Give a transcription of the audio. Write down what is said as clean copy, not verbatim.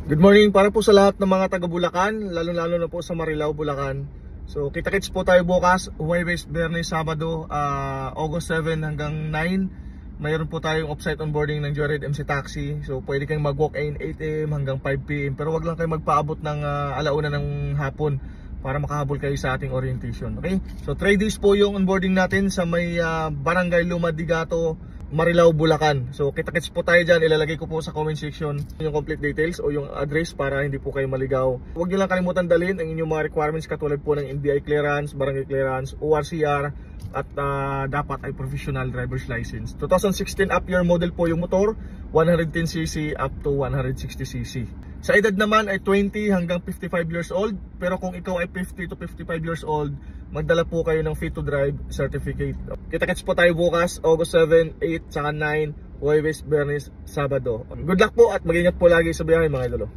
Good morning para po sa lahat ng mga taga Bulacan, lalo-lalo na po sa Marilao, Bulacan. So kita-kits po tayo bukas, Huwebes, Biyernes, Sabado, August 7 hanggang 9. Mayroon po tayong offsite onboarding ng Joyride MC Taxi. So pwede kayong mag-walk-in 8 AM hanggang 5 PM. Pero wag lang kayo magpaabot ng alauna ng hapon para makahabol kayo sa ating orientation. Okay? So 3 days po yung onboarding natin sa may Barangay Lumadigato, Marilao, Bulacan. So kita-kits po tayo dyan. Ilalagay ko po sa comment section yung complete details o yung address para hindi po kayo maligaw. Huwag nyo lang kalimutan dalhin ang inyong mga requirements katulad po ng NBI clearance, barangay clearance, ORCR, at dapat ay professional driver's license. 2016 up year model po yung motor, 110cc up to 160cc. Sa edad naman ay 20 hanggang 55 years old. Pero kung ikaw ay 50 to 55 years old, magdala po kayo ng Fit to Drive certificate. Kita-kits po tayo bukas, August 7, 8, saka 9, Huwebes, Biyernes, Sabado. Good luck po at mag-ingat po lagi sa biyahe mga idolo.